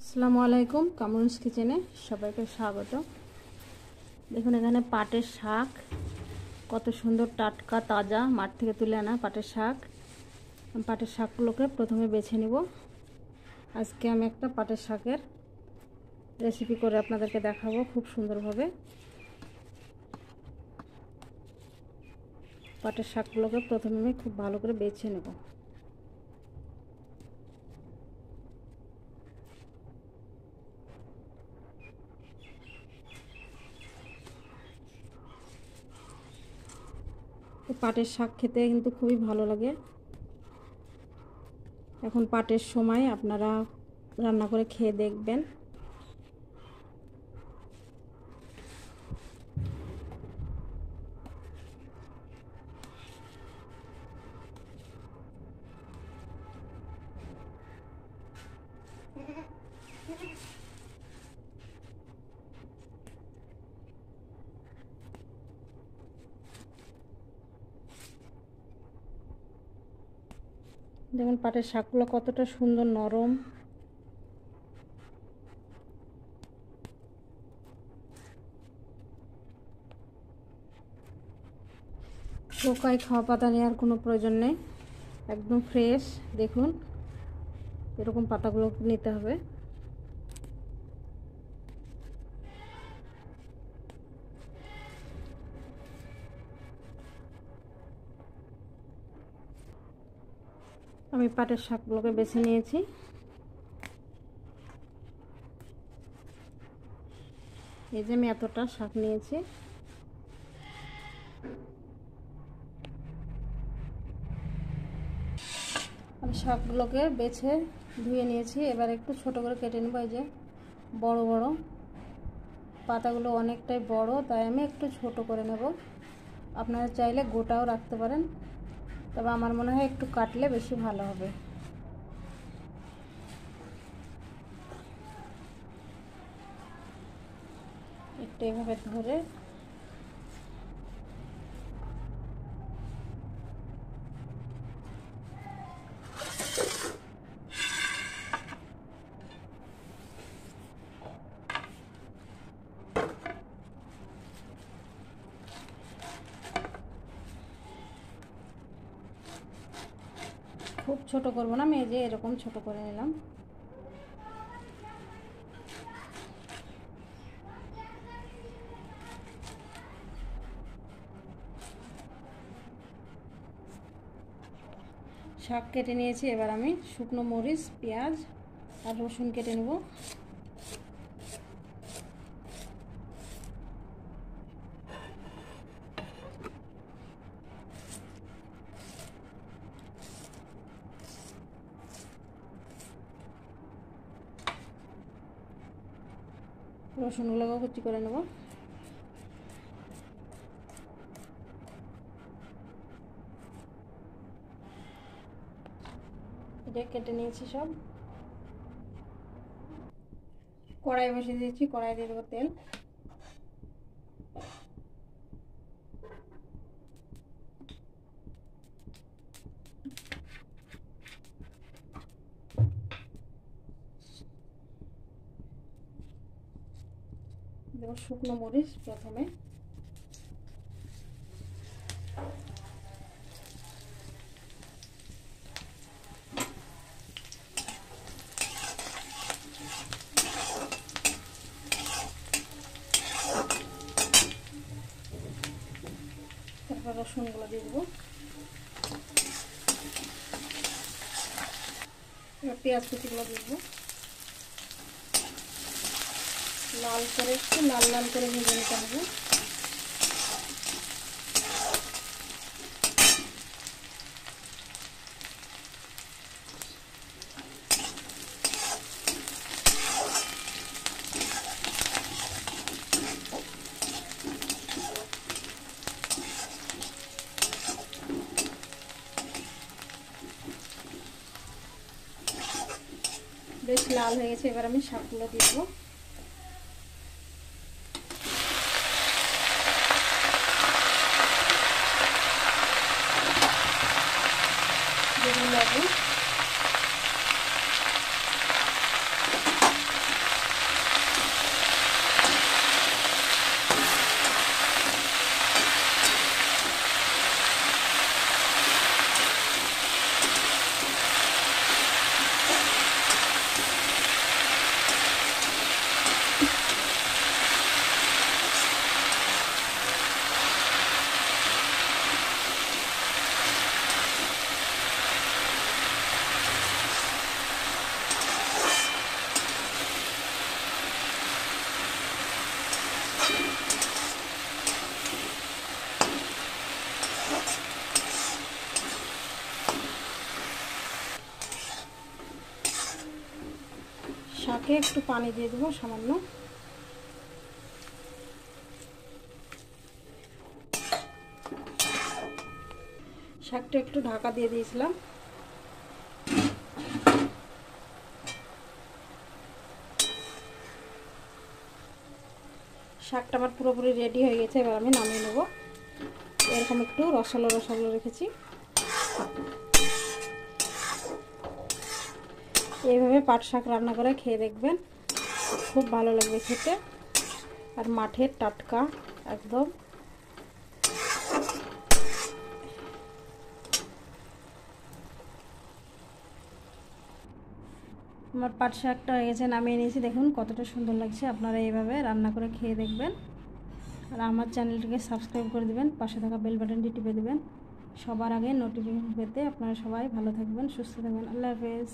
আসসালামু আলাইকুম, কামরুনস কিচেনে সবাইকে স্বাগত। দেখুন এখানে পাটের শাক, কত সুন্দর টাটকা তাজা মাঠ থেকে তুলে আনা পাটের শাক। পাটের শাকগুলোকে প্রথমে বেছে নিব। আজকে আমি একটা পাটের শাকের রেসিপি করে আপনাদেরকে দেখাবো খুব সুন্দরভাবে। পাটের শাকগুলোকে প্রথমে আমি খুব ভালো করে বেছে নেব। পাটের শাক খেতে কিন্তু খুবই ভালো লাগে। এখন পাটের সময় আপনারা রান্না করে খেয়ে দেখবেন। দেখুন পাটের শাকগুলো কতটা সুন্দর নরম। পোকায় খাওয়া পাতা নেওয়ার কোনো প্রয়োজন নেই, একদম ফ্রেশ। দেখুন এরকম পাতাগুলো নিতে হবে। আমি পাটের শাকগুলোকে বেছে নিয়েছি। এই যে আমি এতটা শাক নিয়েছি। আমি শাকগুলোকে বেছে ধুয়ে নিয়েছি। এবার একটু ছোট করে কেটে নেব। এই যে বড় বড় পাতাগুলো অনেকটাই বড়, তাই আমি একটু ছোট করে নেব। আপনারা চাইলে গোটাও রাখতে পারেন, তবে আমার মনে হয় একটু কাটলে বেশি ভালো হবে। একটু এভাবে ধরে খুব ছোট করব না, আমি এই যে এরকম ছোট করে নিলাম। শাক কেটে নিয়েছি। এবার আমি শুকনো মরিচ, পেঁয়াজ আর রসুন কেটে নেব। রসুনগুলোকে কুচি করে নেব। এটা কেটে নিয়েছি সব। কড়াই বসিয়ে দিয়েছি, কড়াই দিয়ে দেবো তেল। দেবো শুকনো মরিচ প্রথমে, তারপর রসুনগুলো দিয়ে দেবো। এবার পেঁয়াজ কুচিগুলো দিয়ে দেবো। লাল করে একটু লাল লাল করে ভেজে নিতে হবে। বেশ লাল হয়ে গেছে। এবার আমি শাকগুলো দিয়ে দেবো। লবণ, শাকে একটু পানি দিয়ে দেবো সামান্য। শাকটা একটু ঢাকা দিয়ে দিয়েছিলাম। শাকটা আমার পুরোপুরি রেডি হয়ে গেছে, এবার আমি নামিয়ে নেব। এরকম একটু রসালো রসালো রেখেছি। এইভাবে পাট শাক রান্না করে খেয়ে দেখবেন, খুব ভালো লাগবে খেতে। আর মাঠের টাটকা একদম। আমার পাট শাকটা হয়ে গেছে, নামিয়ে নিয়েছি। দেখুন কতটা সুন্দর লাগছে। আপনারা এইভাবে রান্না করে খেয়ে দেখবেন। আর আমার চ্যানেলটিকে সাবস্ক্রাইব করে দেবেন, পাশে থাকা বেল বাটনটি টিপে দেবেন সবার আগে নোটিফিকেশন পেতে। আপনারা সবাই ভালো থাকবেন, সুস্থ থাকবেন। আল্লাহ হাফেজ।